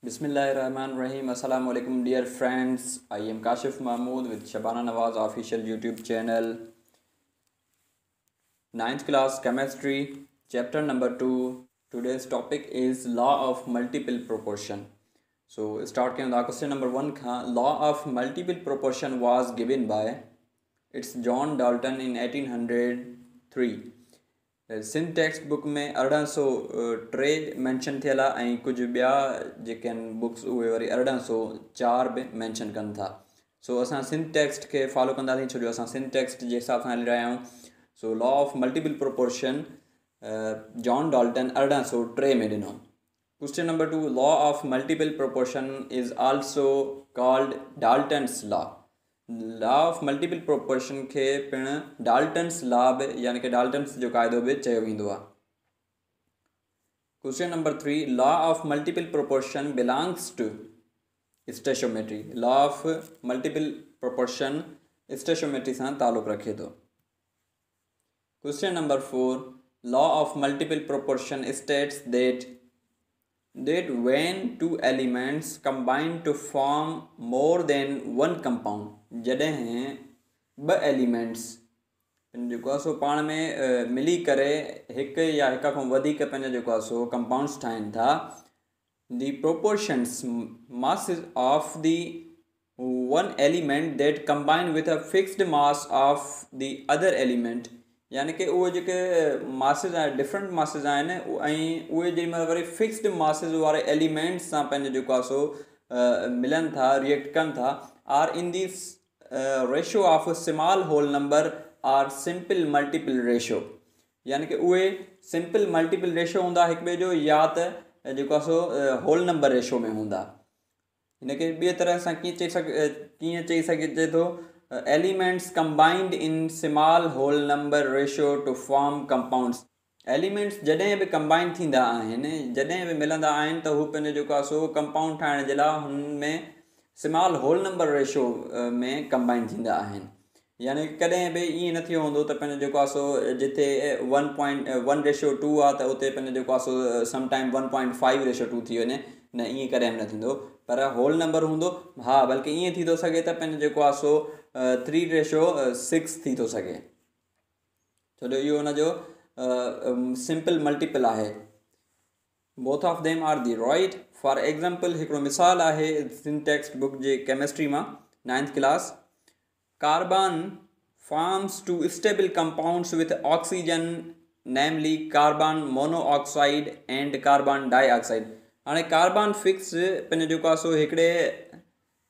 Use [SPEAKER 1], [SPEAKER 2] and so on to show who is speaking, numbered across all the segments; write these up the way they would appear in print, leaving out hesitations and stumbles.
[SPEAKER 1] Bismillahirrahmanirrahim. Assalamu alaikum dear friends. I am Kashif Mahmood with Shabana Nawaz official YouTube channel. Ninth class chemistry chapter number 2. Today's topic is law of multiple proportion. So start के question number 1 का law of multiple proportion was given by it's John Dalton in 1803. Sindh textbook में 1803 mention थियला ऐं कुझु ॿिया जेके आहिनि books उहे वरी 1804 बि मेंशन कनि था। सो असां सिंध टेक्स्ट खे फॉलो कंदासीं छो जो असां सिंध टेक्स्ट जे हिसाब सां हली रहिया आहियूं। So law of multiple proportion John Dalton 1803 में ॾिनो। Question number 2 law of multiple proportion is also called Dalton's law. Law of multiple proportion के पिण डाल्टन्स लॉ बि यानी कि डाल्टन्स जो क़ाइदो बि चयो वेंदो आहे। Question number 3 law of multiple proportion belongs to stoichiometry. Law of multiple proportion stoichiometry सां ताल्लुक़ रखे थो। Question number 4 law of multiple proportion states that when two elements combine to form more than one compound जॾहिं ॿ elements जेको आहे सो पाण में मिली करे हिकु या हिक खां वधीक पंहिंजा जेको आहे सो कंपाउंड्स ठाहिनि था the proportions masses of the one element that combine with a fixed mass of the other element यानी कि उहे जेके मासिस आहिनि डिफरेंट मासिस आहिनि ऐं उहे जेॾीमहिल वरी फिक्स्ड मासिस वारे एलिमेंट्स सां पंहिंजो जेको आहे सो मिलनि था रिएक्ट कनि था are in this ratio of small whole number R simple multiple ratio यानी कि उहे सिंपल मल्टीपल रेशो हूंदा हिक ॿिए जो या त जेको आहे सो होल नंबर रेशो में हूंदा। हिनखे ॿिए तरह सां कीअं चई सघिजे थो elements combined in small whole number ratio to form compounds। Elements जॾहिं बि कंबाइन थींदा आहिनि जॾहिं बि मिलंदा आहिनि त हू पंहिंजो जेको आहे सो कंपाउंड ठाहिण जे लाइ हुन में स्मॉल होल नंबर रेशो में कंबाइन थींदा आहिनि। यानी कॾहिं बि ईअं न थियो हूंदो त पंहिंजो जेको आहे सो जिथे 1:1:2 आहे त उते पंहिंजो जेको आहे सो समटाइम 1.5:2 थी वञे न ईअं कॾहिं बि न थींदो पर होल नंबर हूंदो। हा बल्कि ईअं थी थो सघे त पंहिंजो जेको आहे सो 3:6 थी थो सघे छो जो इहो हुनजो सिंपल मल्टीपल आहे। Both of them are the right. For example हिकिड़ो मिसाल आहे सिंध टेक्स्ट बुक जे केमिस्ट्री मां 9th class carbon forms two stable compounds with oxygen namely carbon monoxide and carbon dioxide. हाणे कार्बन फिक्स पंहिंजो जेको आहे सो हिकिड़े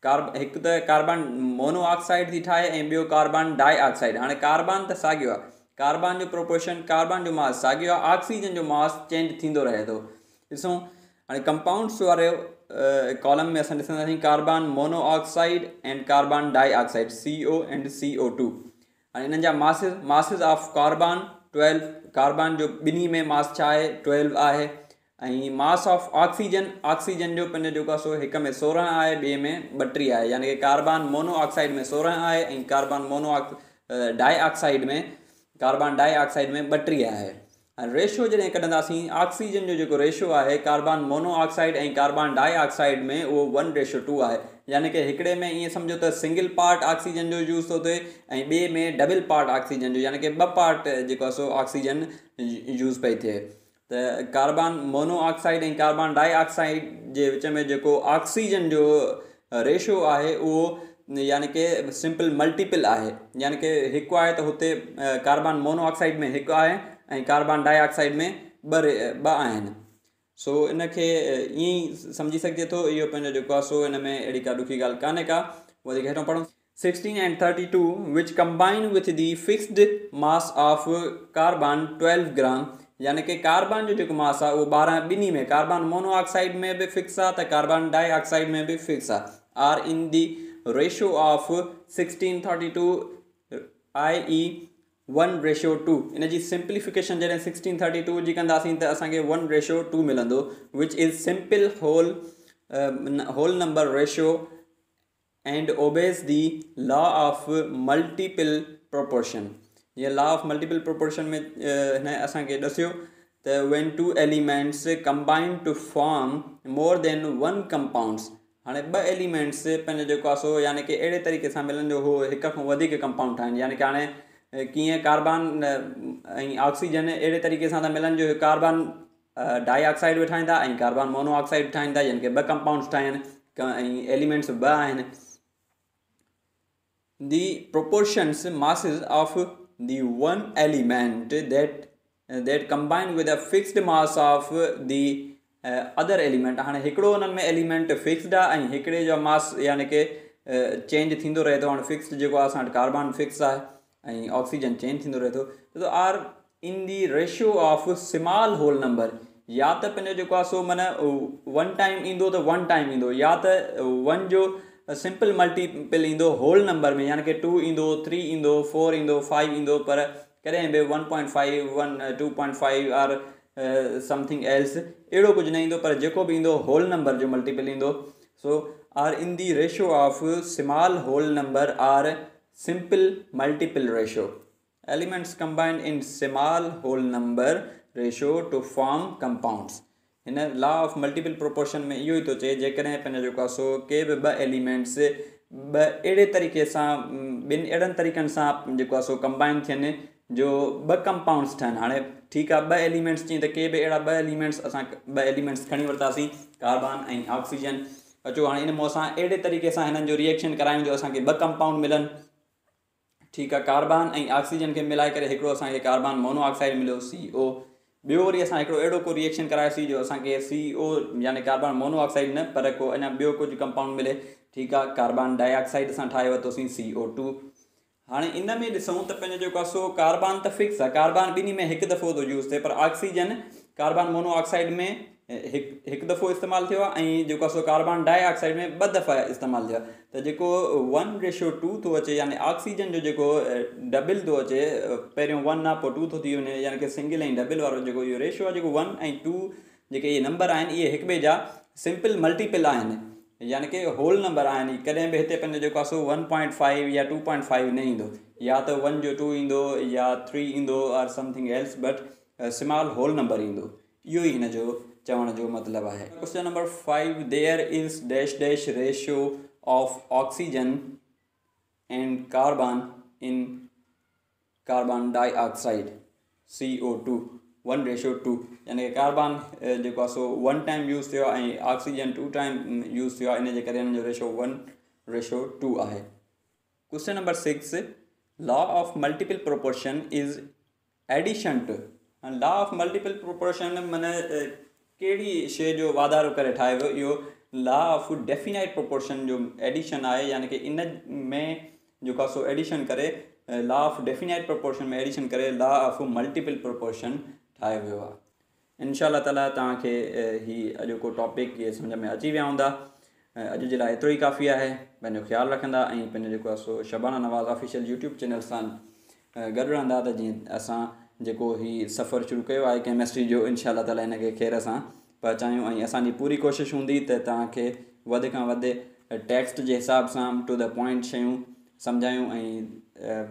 [SPEAKER 1] हिकु त कार्बन मोनोऑक्साइड थी ठाहे ऐं ॿियो कार्बन डाइऑक्साइड। हाणे कार्बन त साॻियो आहे कार्बन जो प्रोपोर्शन कार्बन जो मास साॻियो आहे ऑक्सीजन जो मास चेंज थींदो रहे थो। ॾिसूं हाणे कंपाउंड्स वारे कॉलम में असां ॾिसंदासीं carbon monoxide and carbon dioxide CO and CO2। हाणे हिननि जा मासिस ऑफ कार्बन 12 कार्बन जो ॿिन्ही में मास छा आहे 12 आहे ऐं मास ऑफ ऑक्सीजन जो पंहिंजो जेको आहे सो हिक में 16 आहे ॿिए में 32 आहे यानी कि कार्बन मोनोऑक्साइड में 16 आहे ऐं कार्बन डाइऑक्साइड में 32 आहे। ऐं रेशो जॾहिं कढंदासीं ऑक्सीजन जो जेको रेशो आहे कार्बन मोनोऑक्साइड ऐं कार्बन डाइऑक्साइड में उहो 1:2 आहे यानी कि हिकिड़े में ईअं सम्झो त सिंगल पार्ट ऑक्सीजन जो यूज़ थो थिए ऐं ॿिए में डबल पार्ट ऑक्सीजन जो यानी कि 2 पार्ट जेको आहे सो ऑक्सीजन यूज़ पई थिए। त कार्बन मोनोऑक्साइड ऐं कार्बन डाइऑक्साइड जे विच में जेको ऑक्सीजन जो रेशो आहे उहो यानी कि सिंपल मल्टीपल आहे यानी कि हिकु आहे त हुते कार्बन मोनोऑक्साइड में हिकु आहे ऐं कार्बन डाइऑक्साइड में ॿ आहिनि। सो इनखे ईअं ई सम्झी सघिजे थो इहो पंहिंजो जेको आहे सो हिन में अहिड़ी का ॾुखी ॻाल्हि कान्हे का वधीक हेठों पढ़ूं। 16 and 32 which combine with the fixed mass of carbon 12 gram यानी कि कार्बन जो जेको मास आहे उहो 12 ॿिन्ही में कार्बन मोनोऑक्साइड में बि फिक्स आहे त कार्बन डाइऑक्साइड में बि फिक्स आहे R in the ratio of 16:32 i.e. 1:2। इन जी सिंप्लीफिकेशन जॾहिं 16:32 जी कंदासीं त असांखे 1:2 मिलंदो which is simple whole number ratio and obeys the law of multiple proportion. ये लॉ ऑफ मल्टीपल प्रोपोर्शन में हिन असांखे ॾसियो त when two elements combine to form more than one compounds, हाणे ॿ एलिमेंट्स पंहिंजो जेको आहे सो यानी कि अहिड़े तरीक़े सां मिलनि जो हो हिक खां वधीक कंपाउंड ठाहिनि, यानी कि हाणे कीअं कार्बन ऐं ऑक्सीजन अहिड़े तरीक़े सां था मिलनि जो कार्बन डाइऑक्साइड बि ठाहींदा ऐं कार्बन मोनोऑक्साइड बि ठाहींदा, यानी कि ॿ कंपाउंड्स ठाहिनि ऐं एलिमेंट्स ॿ आहिनि. The proportions masses of the one element that combine with a fixed mass of the other element. हाणे हिकिड़ो उन्हनि में एलिमेंट फिक्स्ड आहे ऐं हिकिड़े जो मास यानी कि चेंज थींदो रहे थो. हाणे फिक्स्ड जेको आहे असां वटि कार्बन फिक्स आहे ऐं ऑक्सीजन चेंज थींदो रहे थो. त are in the ratio of small whole number, या त पंहिंजो जेको आहे सो माना वन टाइम ईंदो त वन टाइम ईंदो, या त वन जो सिंपल मल्टीपल ईंदो होल नंबर में, यानी कि 2 ईंदो, 3 ईंदो, 4 ईंदो, 5 ईंदो, पर कॾहिं बि 1.5 2.5 आर समथिंग एल्स अहिड़ो कुझु न ईंदो, पर जेको बि ईंदो होल नंबर जो मल्टीपल ईंदो. So are in the ratio of small whole number R simple multiple ratio. Elements combined in small whole number ratio to form compounds. हिन लॉ ऑफ मल्टीपल प्रोपोर्शन में इहो ई थो चए, जेकॾहिं पंहिंजो जेको आहे सो के बि ॿ एलिमेंट्स ॿ अहिड़े तरीक़े सां ॿिनि अहिड़नि तरीक़नि सां जेको आहे सो कंबाइन थियनि जो ॿ कंपाउंड्स ठहनि. हाणे ठीकु आहे, ॿ एलिमेंट्स चई त के बि अहिड़ा ॿ एलिमेंट्स असां ॿ एलिमेंट्स खणी वरितासीं, कार्बन ऐं ऑक्सीजन. अचो हाणे इन में असां अहिड़े तरीक़े सां हिननि जो रिएक्शन करायूं जो असांखे ॿ कंपाउंड मिलनि. ठीकु आहे, कार्बन ऐं ऑक्सीजन खे मिलाए करे हिकिड़ो असांखे कार्बन मोनोऑक्साइड मिलियो CO. ॿियो वरी असां हिकिड़ो अहिड़ो को रिएक्शन करायोसीं जो असांखे CO यानी कार्बन मोनोऑक्साइड न, पर को अञा ॿियो कुझु कंपाउंड मिले. ठीकु आहे, कार्बन डाइऑक्साइड असां ठाहे वरितोसीं CO2. हाणे इन में ॾिसूं त पंहिंजो जेको आहे सो कार्बन त फिक्स आहे, कार्बन ॿिन्ही में हिकु दफ़ो थो यूज़ थिए, पर ऑक्सीजन कार्बन मोनोऑक्साइड में हिकु दफ़ो इस्तेमालु थियो आहे ऐं जेको आहे सो कार्बन डाइऑक्साइड में 2 दफ़ा इस्तेमालु थियो आहे. त जेको 1:2 थो अचे, यानी ऑक्सीजन जो जेको डबल थो अचे, पहिरियों 1 आहे पोइ 2 थो थी वञे, यानी कि सिंगल ऐं डबल वारो जेको इहो रेशियो आहे, जेको 1 ऐं 2 जेके इहे नंबर आहिनि इहे हिक ॿिए जा सिंपल मल्टीपल आहिनि, यानी कि होल नंबर आहिनि. कॾहिं बि हिते पंहिंजो जेको आहे सो 1.5 या 2.5 न ईंदो, या त 1 जो 2 ईंदो या 3 ईंदो or something else, but small whole number ईंदो. इहो ई हिन जो चवण जो मतिलबु आहे. Question number 5, there is dash dash ratio of oxygen and carbon in carbon dioxide CO2 1:2, यानी कि कार्बन जेको आहे सो 1 टाइम यूज़ थियो आहे ऐं ऑक्सीजन 2 टाइम यूज़ थियो आहे, इन जे करे हिन जो रेशियो 1:2 आहे. Question number 6, law of multiple proportion is addition to. Law of multiple proportion माना कहिड़ी शइ जो वाधारो करे ठाहे वियो, इहो लॉ ऑफ डेफिनाइट प्रोपोर्शन जो एडिशन आहे, यानी कि इन में जेको आहे सो एडिशन करे लॉ ऑफ डेफिनाइट प्रोपोर्शन में एडिशन करे लॉ ऑफ मल्टीपल प्रोपोर्शन ठाहे वियो आहे. इंशाअल्लाह ताला तव्हांखे हीअ अॼोको टॉपिक इहे सम्झ में अची विया हूंदा. अॼु जे लाइ एतिरो ई काफ़ी आहे. पंहिंजो ख़्यालु रखंदा ऐं पंहिंजो जेको आहे सो शबाना नवाज़ ऑफिशियल यूट्यूब चैनल सां गॾु रहंदा, त जीअं असां जेको हीउ सफ़रु शुरू कयो आहे केमिस्ट्री जो, इंशाअल्लाह ताला हिन खे ख़ैर सां पहुचायूं. ऐं असांजी पूरी कोशिशि हूंदी त तव्हांखे वधि खां वधि टेक्स्ट जे हिसाब सां टू द पॉइंट शयूं सम्झायूं, ऐं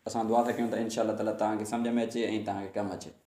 [SPEAKER 1] असां दुआ था कयूं त इंशाअल्लाह ताला तव्हांखे सम्झ में अचे ऐं तव्हांखे कमु अचे.